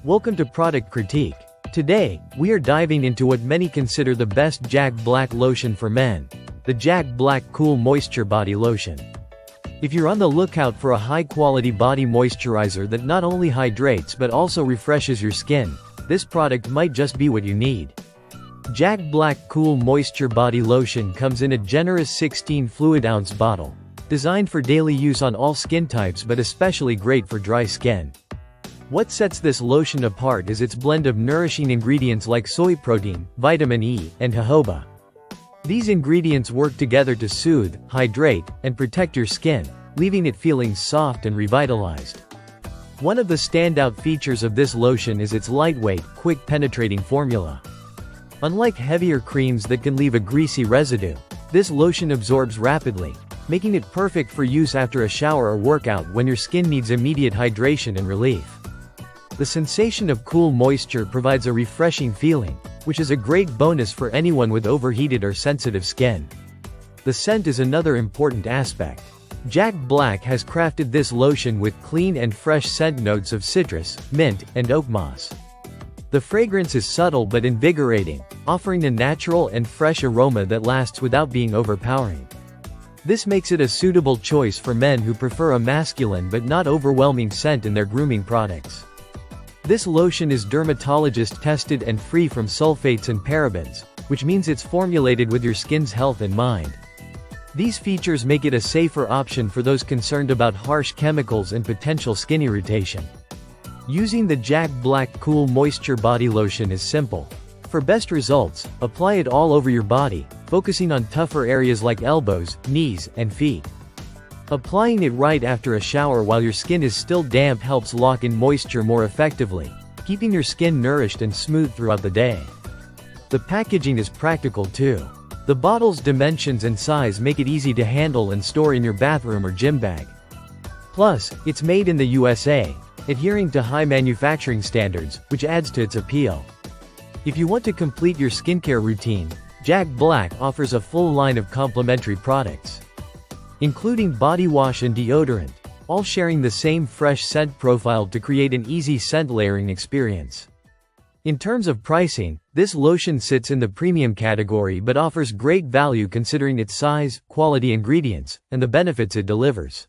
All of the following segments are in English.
Welcome to Product Critique. Today, we are diving into what many consider the best Jack Black lotion for men, the Jack Black Cool Moisture Body Lotion. If you're on the lookout for a high-quality body moisturizer that not only hydrates but also refreshes your skin, this product might just be what you need. Jack Black Cool Moisture Body Lotion comes in a generous 16 fluid-ounce bottle, designed for daily use on all skin types but especially great for dry skin. What sets this lotion apart is its blend of nourishing ingredients like soy protein, vitamin E, and jojoba. These ingredients work together to soothe, hydrate, and protect your skin, leaving it feeling soft and revitalized. One of the standout features of this lotion is its lightweight, quick-penetrating formula. Unlike heavier creams that can leave a greasy residue, this lotion absorbs rapidly, making it perfect for use after a shower or workout when your skin needs immediate hydration and relief. The sensation of cool moisture provides a refreshing feeling, which is a great bonus for anyone with overheated or sensitive skin. The scent is another important aspect. Jack Black has crafted this lotion with clean and fresh scent notes of citrus, mint, and oak moss. The fragrance is subtle but invigorating, offering a natural and fresh aroma that lasts without being overpowering. This makes it a suitable choice for men who prefer a masculine but not overwhelming scent in their grooming products. This lotion is dermatologist tested and free from sulfates and parabens, which means it's formulated with your skin's health in mind. These features make it a safer option for those concerned about harsh chemicals and potential skin irritation. Using the Jack Black Cool Moisture Body Lotion is simple. For best results, apply it all over your body, focusing on tougher areas like elbows, knees, and feet. Applying it right after a shower while your skin is still damp helps lock in moisture more effectively, keeping your skin nourished and smooth throughout the day. The packaging is practical too. The bottle's dimensions and size make it easy to handle and store in your bathroom or gym bag. Plus, it's made in the USA, adhering to high manufacturing standards, which adds to its appeal. If you want to complete your skincare routine, Jack Black offers a full line of complementary products, including body wash and deodorant, all sharing the same fresh scent profile to create an easy scent layering experience. In terms of pricing, this lotion sits in the premium category but offers great value considering its size, quality ingredients, and the benefits it delivers.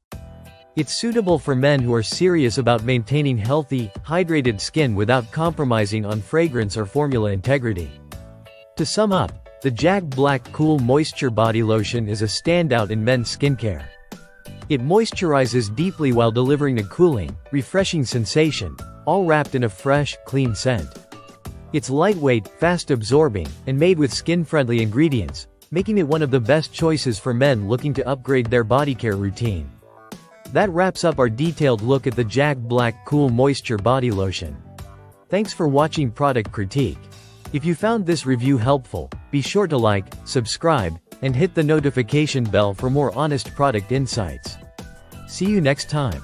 It's suitable for men who are serious about maintaining healthy, hydrated skin without compromising on fragrance or formula integrity. To sum up, the Jack Black Cool Moisture Body Lotion is a standout in men's skincare. It moisturizes deeply while delivering a cooling, refreshing sensation, all wrapped in a fresh, clean scent. It's lightweight, fast-absorbing, and made with skin-friendly ingredients, making it one of the best choices for men looking to upgrade their body care routine. That wraps up our detailed look at the Jack Black Cool Moisture Body Lotion. Thanks for watching Product Critique. If you found this review helpful, be sure to like, subscribe, and hit the notification bell for more honest product insights. See you next time.